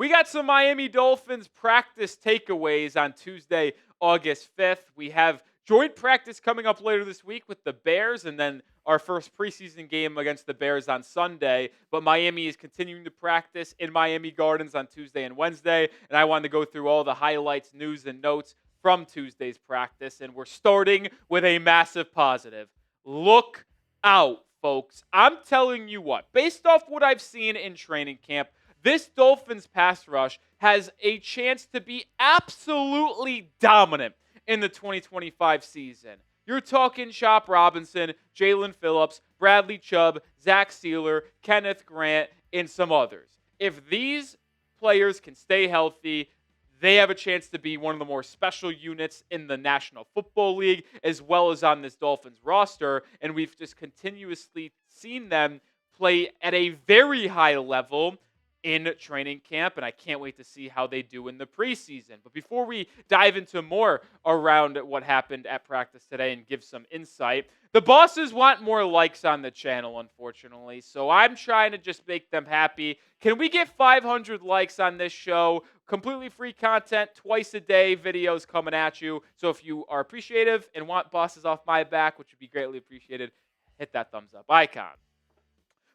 We got some Miami Dolphins practice takeaways on Tuesday, August 5th. We have joint practice coming up later this week with the Bears, and then our first preseason game against the Bears on Sunday. But Miami is continuing to practice in Miami Gardens on Tuesday and Wednesday, and I wanted to go through all the highlights, news, and notes from Tuesday's practice, and we're starting with a massive positive. Look out, folks. I'm telling you what, based off what I've seen in training camp, this Dolphins pass rush has a chance to be absolutely dominant in the 2025 season. You're talking Chop Robinson, Jaelan Phillips, Bradley Chubb, Zach Sealer, Kenneth Grant, and some others. If these players can stay healthy, they have a chance to be one of the more special units in the National Football League, as well as on this Dolphins roster. And we've just continuously seen them play at a very high level in training camp, and I can't wait to see how they do in the preseason. But before we dive into more around what happened at practice today and give some insight, the bosses want more likes on the channel, unfortunately, so I'm trying to just make them happy. Can we get 500 likes on this show? Completely free content, twice a day, videos coming at you. So if you are appreciative and want bosses off my back, which would be greatly appreciated, hit that thumbs up icon.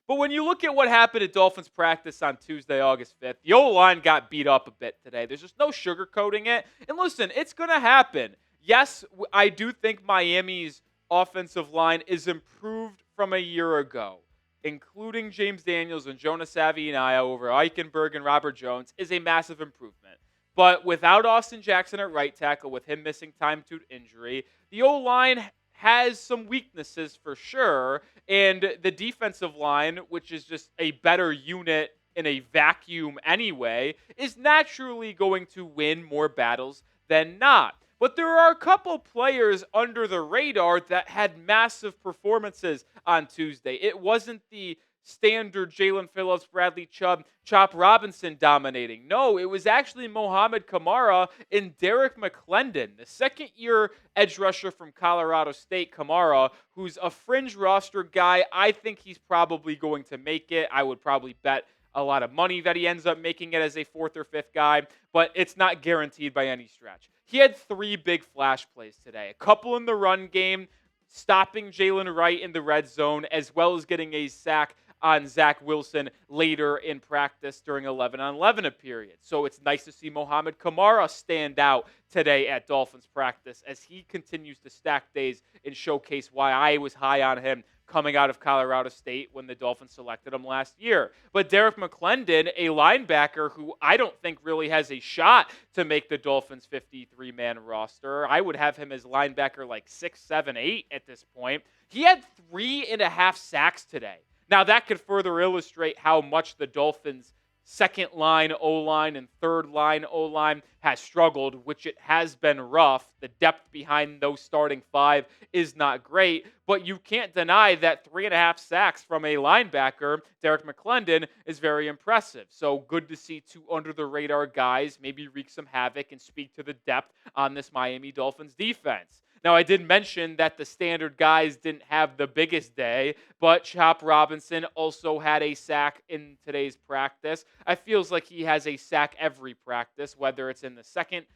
But when you look at what happened at Dolphins practice on Tuesday, August 5th, the O-line got beat up a bit today. There's just no sugarcoating it. And listen, it's going to happen. Yes, I do think Miami's offensive line is improved from a year ago, including James Daniels and Jonas Avianaya over Eichenberg and Robert Jones is a massive improvement. But without Austin Jackson at right tackle, with him missing time to injury, the O-line has some weaknesses for sure, and the defensive line, which is just a better unit in a vacuum anyway, is naturally going to win more battles than not. But there are a couple players under the radar that had massive performances on Tuesday. It wasn't the standard Jaelan Phillips, Bradley Chubb, Chop Robinson dominating. No, it was actually Mohamed Kamara and Derek McClendon, the second-year edge rusher from Colorado State. Kamara, who's a fringe roster guy. I think he's probably going to make it. I would probably bet a lot of money that he ends up making it as a fourth or fifth guy, but it's not guaranteed by any stretch. He had 3 big flash plays today, a couple in the run game, stopping Jalen Wright in the red zone, as well as getting a sack on Zach Wilson later in practice during 11-on-11 period. So it's nice to see Mohamed Kamara stand out today at Dolphins practice as he continues to stack days and showcase why I was high on him coming out of Colorado State when the Dolphins selected him last year. But Derek McClendon, a linebacker who I don't think really has a shot to make the Dolphins 53-man roster. I would have him as linebacker like 6, 7, 8 at this point. He had 3.5 sacks today. Now, that could further illustrate how much the Dolphins' second line O-line and third line O-line has struggled, which it has been rough. The depth behind those starting 5 is not great, but you can't deny that 3.5 sacks from a linebacker, Derek McClendon, is very impressive. So good to see 2 under-the-radar guys maybe wreak some havoc and speak to the depth on this Miami Dolphins defense. Now, I did mention that the standard guys didn't have the biggest day, but Chop Robinson also had a sack in today's practice. I feels like he has a sack every practice, whether it's in the second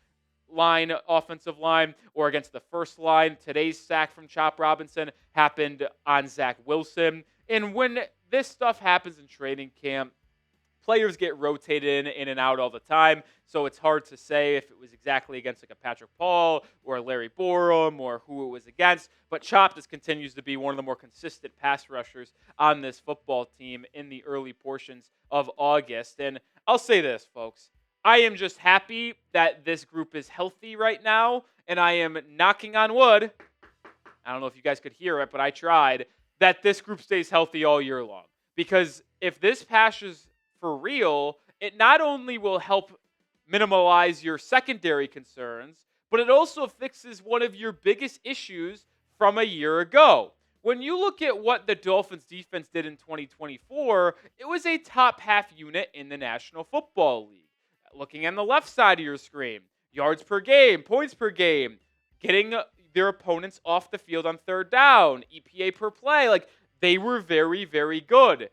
line, offensive line, or against the first line. Today's sack from Chop Robinson happened on Zach Wilson. And when this stuff happens in training camp, players get rotated in and out all the time, so it's hard to say if it was exactly against like a Patrick Paul or a Larry Borum or who it was against. But Chop just continues to be one of the more consistent pass rushers on this football team in the early portions of August. And I'll say this, folks. I am just happy that this group is healthy right now, and I am knocking on wood. I don't know if you guys could hear it, but I tried, that this group stays healthy all year long. Because if this passes for real, it not only will help minimize your secondary concerns, but it also fixes one of your biggest issues from a year ago. When you look at what the Dolphins defense did in 2024, it was a top half unit in the National Football League. Looking on the left side of your screen, yards per game, points per game, getting their opponents off the field on third down, EPA per play, like they were very, very good.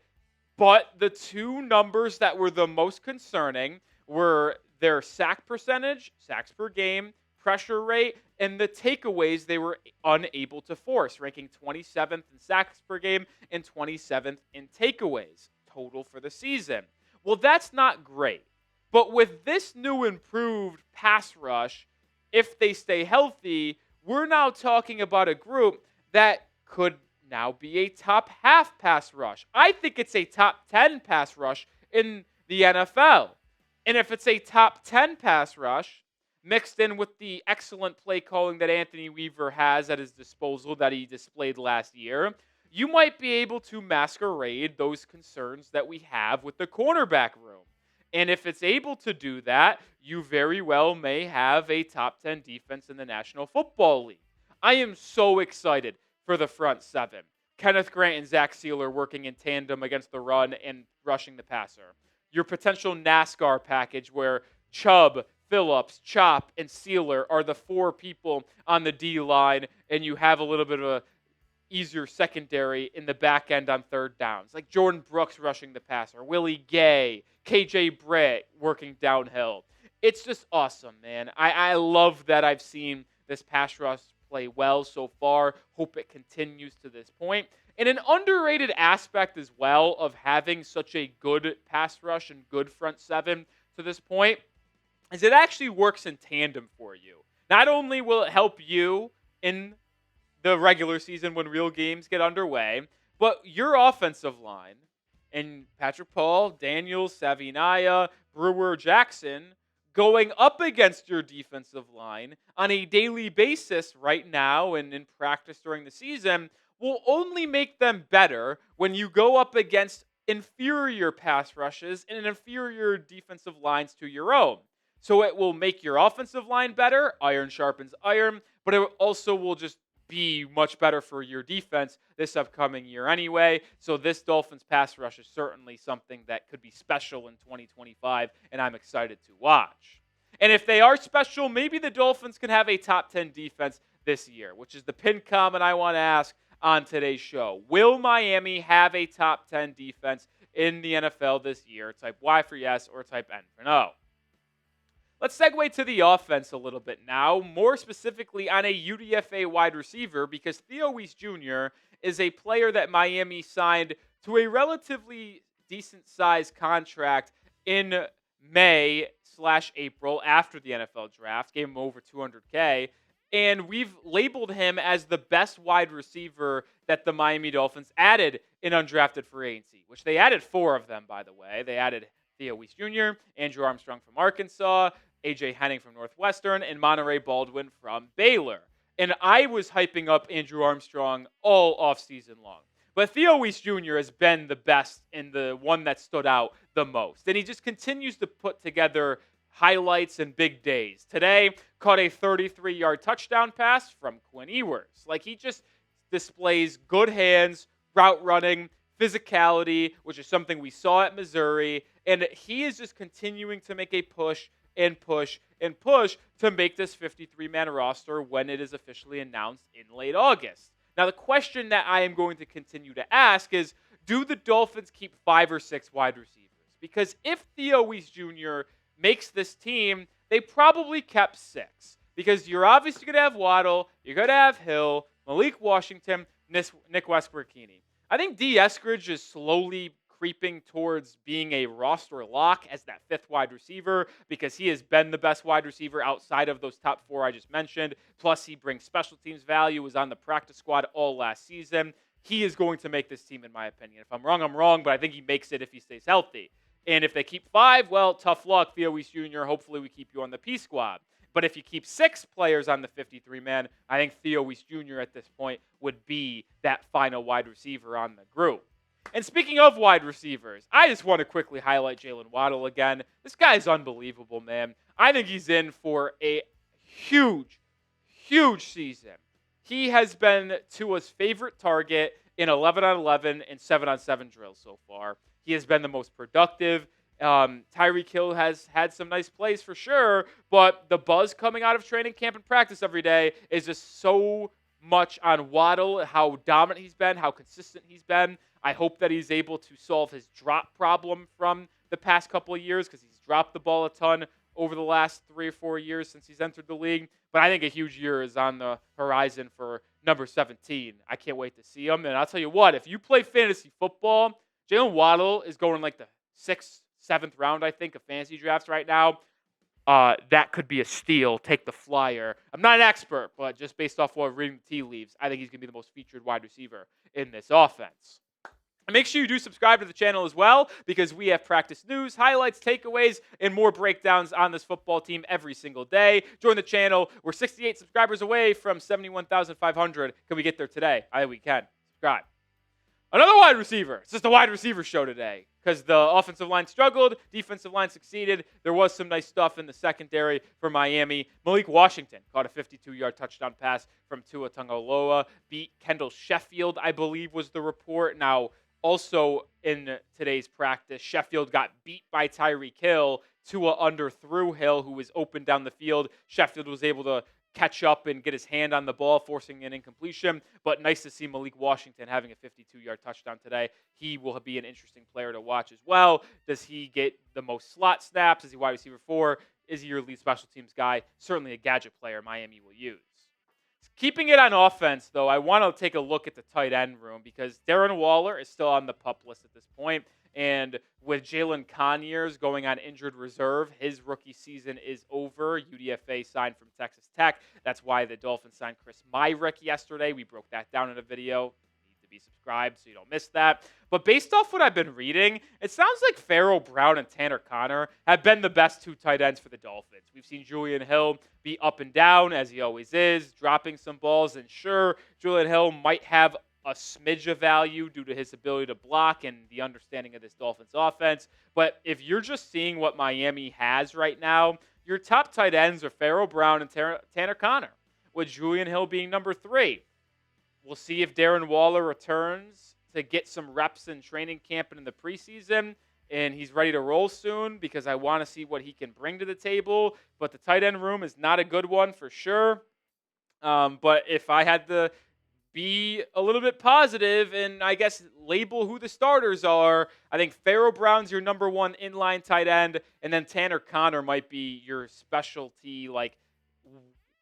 But the 2 numbers that were the most concerning were their sack percentage, sacks per game, pressure rate, and the takeaways they were unable to force, ranking 27th in sacks per game and 27th in takeaways total for the season. Well, that's not great. But with this new improved pass rush, if they stay healthy, we're now talking about a group that could now be a top half pass rush. I think it's a top 10 pass rush in the NFL. And if it's a top 10 pass rush, mixed in with the excellent play calling that Anthony Weaver has at his disposal that he displayed last year, you might be able to masquerade those concerns that we have with the cornerback room. And if it's able to do that, you very well may have a top 10 defense in the National Football League. I am so excited for the front seven. Kenneth Grant and Zach Sealer working in tandem against the run and rushing the passer. Your potential NASCAR package where Chubb, Phillips, Chop, and Sealer are the four people on the D line, and you have a little bit of a easier secondary in the back end on third downs. Like Jordan Brooks rushing the passer, Willie Gay, KJ Britt working downhill. It's just awesome, man. I love that I've seen this pass rush play well so far. Hope it continues to this point. And an underrated aspect as well of having such a good pass rush and good front seven to this point is it actually works in tandem for you. Not only will it help you in the regular season when real games get underway, but your offensive line and Patrick Paul, Daniels, Savinaya, Brewer, Jackson going up against your defensive line on a daily basis right now and in practice during the season will only make them better when you go up against inferior pass rushes and inferior defensive lines to your own. So it will make your offensive line better, iron sharpens iron, but it also will just be much better for your defense this upcoming year anyway. So this Dolphins pass rush is certainly something that could be special in 2025, and I'm excited to watch. And if they are special, maybe the Dolphins can have a top 10 defense this year, which is the pin comment I want to ask on today's show. Will Miami have a top 10 defense in the NFL this year? Type Y for yes or type N for no. Let's segue to the offense a little bit now, more specifically on a UDFA wide receiver, because Theo Weiss Jr. is a player that Miami signed to a relatively decent-sized contract in May/April after the NFL draft, gave him over $200K, and we've labeled him as the best wide receiver that the Miami Dolphins added in undrafted free agency, which they added 4 of them, by the way. They added Theo Weiss Jr., Andrew Armstrong from Arkansas, A.J. Henning from Northwestern, and Monterey Baldwin from Baylor. And I was hyping up Andrew Armstrong all offseason long. But Theo Weiss Jr. has been the best and the one that stood out the most. And he just continues to put together highlights and big days. Today, caught a 33-yard touchdown pass from Quinn Ewers. Like, he just displays good hands, route running, physicality, which is something we saw at Missouri. And he is just continuing to make a push and push and push to make this 53-man roster when it is officially announced in late August. Now, the question that I am going to continue to ask is, do the Dolphins keep 5 or 6 wide receivers? Because if Theo Weiss Jr. makes this team, they probably kept 6. Because you're obviously going to have Waddle, you're going to have Hill, Malik Washington, Nick Westbrook-Keeney. I think D. Eskridge is slowly creeping towards being a roster lock as that 5th wide receiver because he has been the best wide receiver outside of those top 4 I just mentioned. Plus, he brings special teams value, was on the practice squad all last season. He is going to make this team, in my opinion. If I'm wrong, I'm wrong, but I think he makes it if he stays healthy. And if they keep 5, well, tough luck, Theo Weiss Jr. Hopefully we keep you on the P squad. But if you keep 6 players on the 53-man, I think Theo Weiss Jr. at this point would be that final wide receiver on the group. And speaking of wide receivers, I just want to quickly highlight Jalen Waddle again. This guy is unbelievable, man. I think he's in for a huge, huge season. He has been Tua's favorite target in 11-on-11 and 7-on-7 drills so far. He has been the most productive. Tyreek Hill has had some nice plays for sure, but the buzz coming out of training camp and practice every day is just so much on Waddle, how dominant he's been, how consistent he's been. I hope that he's able to solve his drop problem from the past couple of years because he's dropped the ball a ton over the last 3 or 4 years since he's entered the league. But I think a huge year is on the horizon for number 17. I can't wait to see him. And I'll tell you what, if you play fantasy football, Jalen Waddle is going like the 6th, 7th round, I think, of fantasy drafts right now. That could be a steal. Take the flyer. I'm not an expert, but just based off what reading the tea leaves, I think he's going to be the most featured wide receiver in this offense. And make sure you do subscribe to the channel as well, because we have practice news, highlights, takeaways, and more breakdowns on this football team every single day. Join the channel. We're 68 subscribers away from 71,500. Can we get there today? I think we can. Subscribe. Another wide receiver. It's just a wide receiver show today because the offensive line struggled, defensive line succeeded. There was some nice stuff in the secondary for Miami. Malik Washington caught a 52-yard touchdown pass from Tua Tagovailoa. Beat Kendall Sheffield, I believe was the report. Now, also in today's practice, Sheffield got beat by Tyreek Hill. Tua underthrew Hill, who was open down the field. Sheffield was able to catch up and get his hand on the ball, forcing an incompletion. But nice to see Malik Washington having a 52-yard touchdown today. He will be an interesting player to watch as well. Does he get the most slot snaps? Is he wide receiver 4? Is he your lead special teams guy? Certainly a gadget player Miami will use. Keeping it on offense, though, I want to take a look at the tight end room because Darren Waller is still on the PUP list at this point. And with Jalen Conyers going on injured reserve, his rookie season is over. UDFA signed from Texas Tech. That's why the Dolphins signed Chris Myrick yesterday. We broke that down in a video. You need to be subscribed so you don't miss that. But based off what I've been reading, it sounds like Pharaoh Brown and Tanner Conner have been the best 2 tight ends for the Dolphins. We've seen Julian Hill be up and down, as he always is, dropping some balls. And sure, Julian Hill might have a smidge of value due to his ability to block and the understanding of this Dolphins offense. But if you're just seeing what Miami has right now, your top tight ends are Pharaoh Brown and Tanner Conner, with Julian Hill being number 3. We'll see if Darren Waller returns to get some reps in training camp and in the preseason, and he's ready to roll soon because I want to see what he can bring to the table. But the tight end room is not a good one for sure. But if I had to be a little bit positive and I guess label who the starters are, I think Pharaoh Brown's your number 1 inline tight end, and then Tanner Conner might be your specialty, like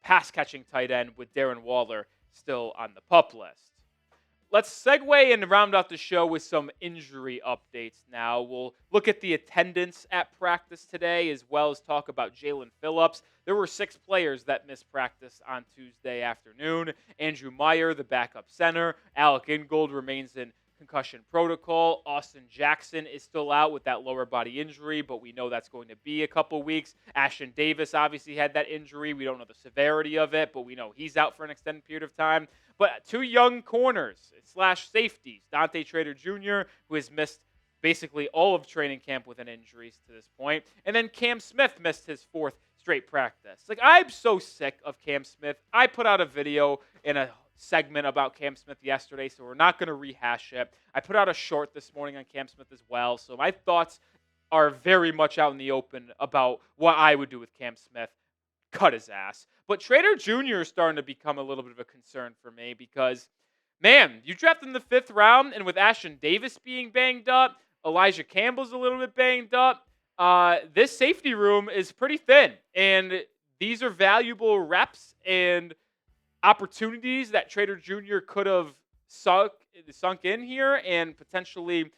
pass-catching tight end with Darren Waller still on the PUP list. Let's segue and round out the show with some injury updates now. We'll look at the attendance at practice today as well as talk about Jaelan Phillips. There were 6 players that missed practice on Tuesday afternoon. Andrew Meyer, the backup center. Alec Ingold remains in concussion protocol. Austin Jackson is still out with that lower body injury, but we know that's going to be a couple weeks. Ashton Davis obviously had that injury. We don't know the severity of it, but we know he's out for an extended period of time. But 2 young corners / safeties, Dante Trader Jr., who has missed basically all of training camp with an injuries to this point. And then Cam Smith missed his 4th straight practice. Like, I'm so sick of Cam Smith. I put out a video in a segment about Cam Smith yesterday, so we're not going to rehash it. I put out a short this morning on Cam Smith as well, so my thoughts are very much out in the open about what I would do with Cam Smith. Cut his ass. But Trader Jr. is starting to become a little bit of a concern for me because, man, you drafted in the 5th round, and with Ashton Davis being banged up, Elijah Campbell's a little bit banged up, this safety room is pretty thin, and these are valuable reps and opportunities that Trader Jr. could have sunk in here and potentially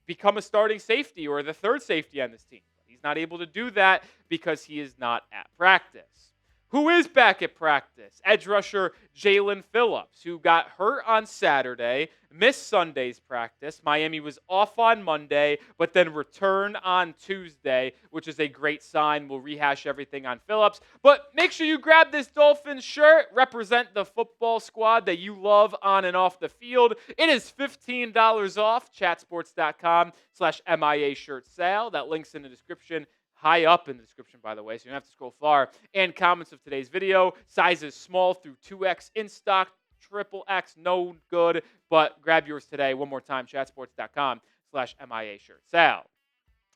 become a starting safety or the 3rd safety on this team. He's not able to do that because he is not at practice. Who is back at practice? Edge rusher Jaelan Phillips, who got hurt on Saturday, missed Sunday's practice. Miami was off on Monday, but then returned on Tuesday, which is a great sign. We'll rehash everything on Phillips. But make sure you grab this Dolphins shirt. Represent the football squad that you love on and off the field. It is $15 off. Chatsports.com/MIA shirt sale. That link's in the description. High up in the description, by the way, so you don't have to scroll far. And comments of today's video. Sizes small through 2X in stock, XXX, no good. But grab yours today. One more time, chatsports.com/MIA shirt sale.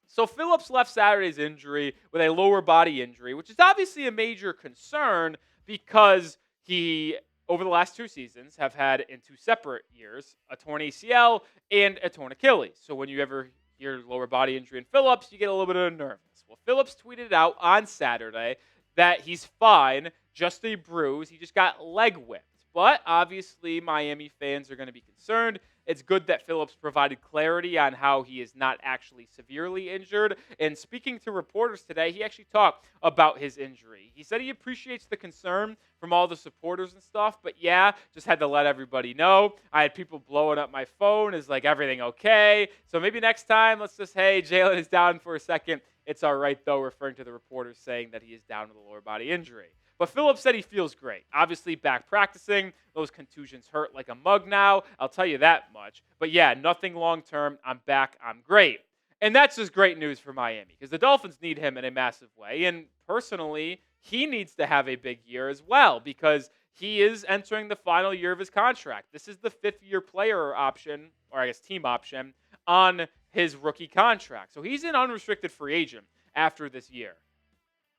So Phillips left Saturday's injury with a lower body injury, which is obviously a major concern because he, over the last 2 seasons, have had in 2 separate years a torn ACL and a torn Achilles. So when you ever Your lower body injury in Phillips, you get a little bit of nervous. Well, Phillips tweeted out on Saturday that he's fine, just a bruise. He just got leg whipped. But obviously, Miami fans are going to be concerned. It's good that Phillips provided clarity on how he is not actually severely injured. And speaking to reporters today, he actually talked about his injury. He said he appreciates the concern from all the supporters and stuff, but yeah, just had to let everybody know. I had people blowing up my phone. Is like, everything okay? So maybe next time, let's just, hey, Jaelan is down for a second. It's all right, though, referring to the reporters saying that he is down with a lower body injury. But Phillips said he feels great. Obviously, back practicing. Those contusions hurt like a mug now. I'll tell you that much. But yeah, nothing long term. I'm back. I'm great. And that's just great news for Miami because the Dolphins need him in a massive way. And personally, he needs to have a big year as well because he is entering the final year of his contract. This is the fifth-year player option, or I guess team option, on his rookie contract. So he's an unrestricted free agent after this year.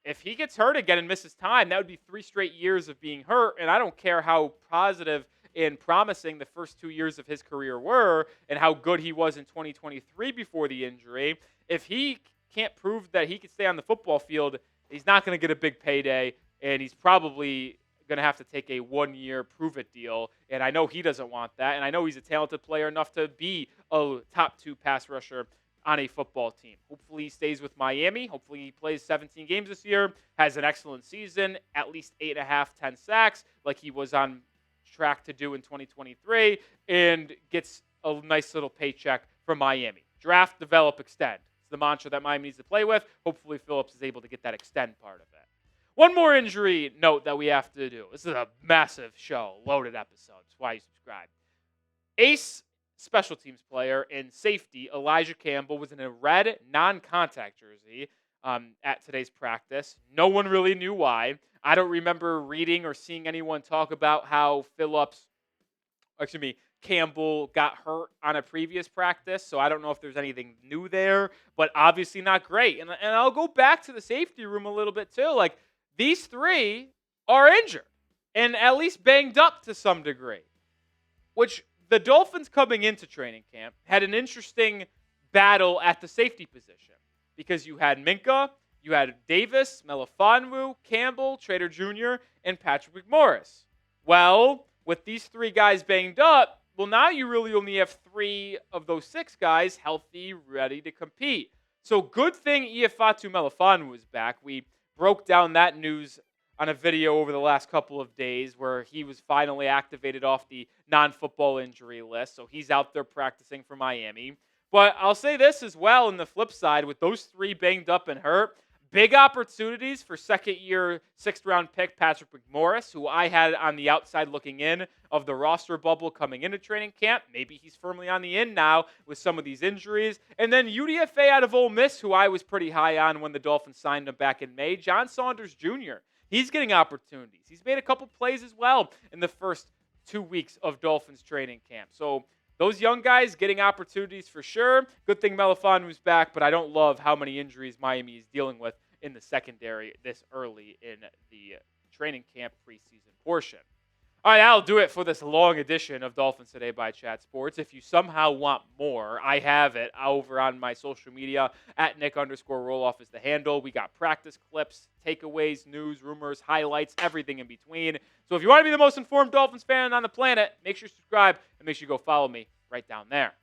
If he gets hurt again and misses time, that would be 3 straight years of being hurt. And I don't care how positive and promising the first 2 years of his career were and how good he was in 2023 before the injury. If he can't prove that he can stay on the football field, he's not going to get a big payday, and he's probably going to have to take a 1-year prove-it deal. And I know he doesn't want that, and I know he's a talented player enough to be a top 2 pass rusher on a football team. Hopefully he stays with Miami. Hopefully he plays 17 games this year, has an excellent season, at least 8.5, 10 sacks, like he was on track to do in 2023, and gets a nice little paycheck from Miami. Draft, develop, extend. It's the mantra that Miami needs to play with. Hopefully Phillips is able to get that extend part of it. One more injury note that we have to do. This is a massive show, loaded episode. That's why you subscribe. Ace special teams player and safety Elijah Campbell was in a red non-contact jersey at today's practice. No one really knew why. I don't remember reading or seeing anyone talk about how Campbell got hurt on a previous practice, so I don't know if there's anything new there, but obviously not great. And I'll go back to the safety room a little bit too. Like, these 3 are injured and at least banged up to some degree, which the Dolphins coming into training camp had an interesting battle at the safety position because you had Minka, you had Davis, Melifonwu, Campbell, Trader Jr., and Patrick McMorris. Well, with these 3 guys banged up, now you really only have 3 of those 6 guys healthy, ready to compete. So good thing Iafatu Melifonwu is back. We broke down that news on a video over the last couple of days where he was finally activated off the non-football injury list. So he's out there practicing for Miami. But I'll say this as well on the flip side, with those 3 banged up and hurt, big opportunities for second-year, 6th-round pick Patrick McMorris, who I had on the outside looking in of the roster bubble coming into training camp. Maybe he's firmly on the in now with some of these injuries. And then UDFA out of Ole Miss, who I was pretty high on when the Dolphins signed him back in May, John Saunders Jr., he's getting opportunities. He's made a couple plays as well in the first 2 weeks of Dolphins training camp. So those young guys getting opportunities for sure. Good thing Melifonwu's back, but I don't love how many injuries Miami is dealing with in the secondary this early in the training camp preseason portion. All right, that'll do it for this long edition of Dolphins Today by Chat Sports. If you somehow want more, I have it over on my social media. At Nic_Rohloff is the handle. We got practice clips, takeaways, news, rumors, highlights, everything in between. So if you want to be the most informed Dolphins fan on the planet, make sure you subscribe and make sure you go follow me right down there.